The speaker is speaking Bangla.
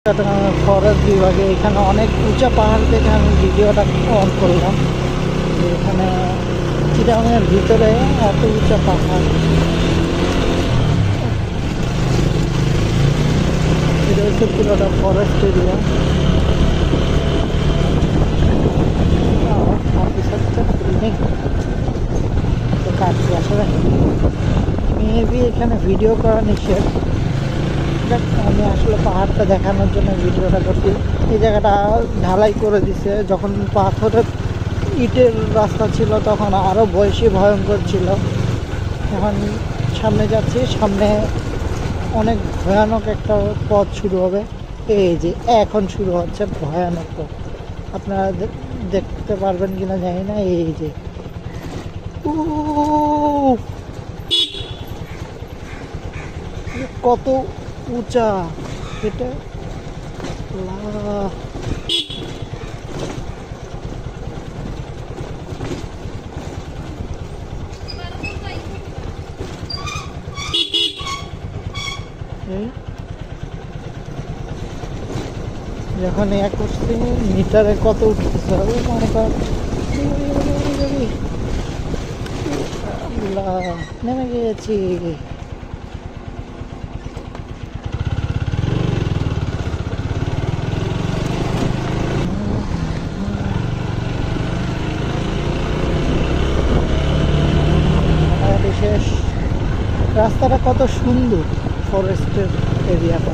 চট্টগ্রামের ফরেস্ট বিভাগে এখানে অনেক উঁচা পাহাড় থেকে আমি ভিডিওটা অন করলাম। এখানে চিটাগাংয়ের ভিতরে এত উঁচা পাহাড়, এটা হচ্ছে পুরোটা ফরেস্ট এরিয়া। বিল্ডিং তো কাটছি আসলে মেবি এখানে ভিডিও করা নিষেধ। আমি আসলে পাহাড়টা দেখানোর জন্য ভিডিওটা করছি। এই জায়গাটা ঢালাই করে দিছে, যখন পাথরের ইটের রাস্তা ছিল তখন আরও বেশি ভয়ঙ্কর ছিল। এখন সামনে যাচ্ছি, সামনে অনেক ভয়ানক একটা পথ শুরু হবে। এই যে এখন শুরু হচ্ছে ভয়ানক পথ, আপনারা দেখতে পারবেন কিনা জানি না। এই যে কত উঁচা এটা, যখন 21 মিটারে কত উঠতেছে মনে কর, নেমে গিয়েছি। শেষ রাস্তাটা কত সুন্দর, ফরেস্টের এরিয়াটা।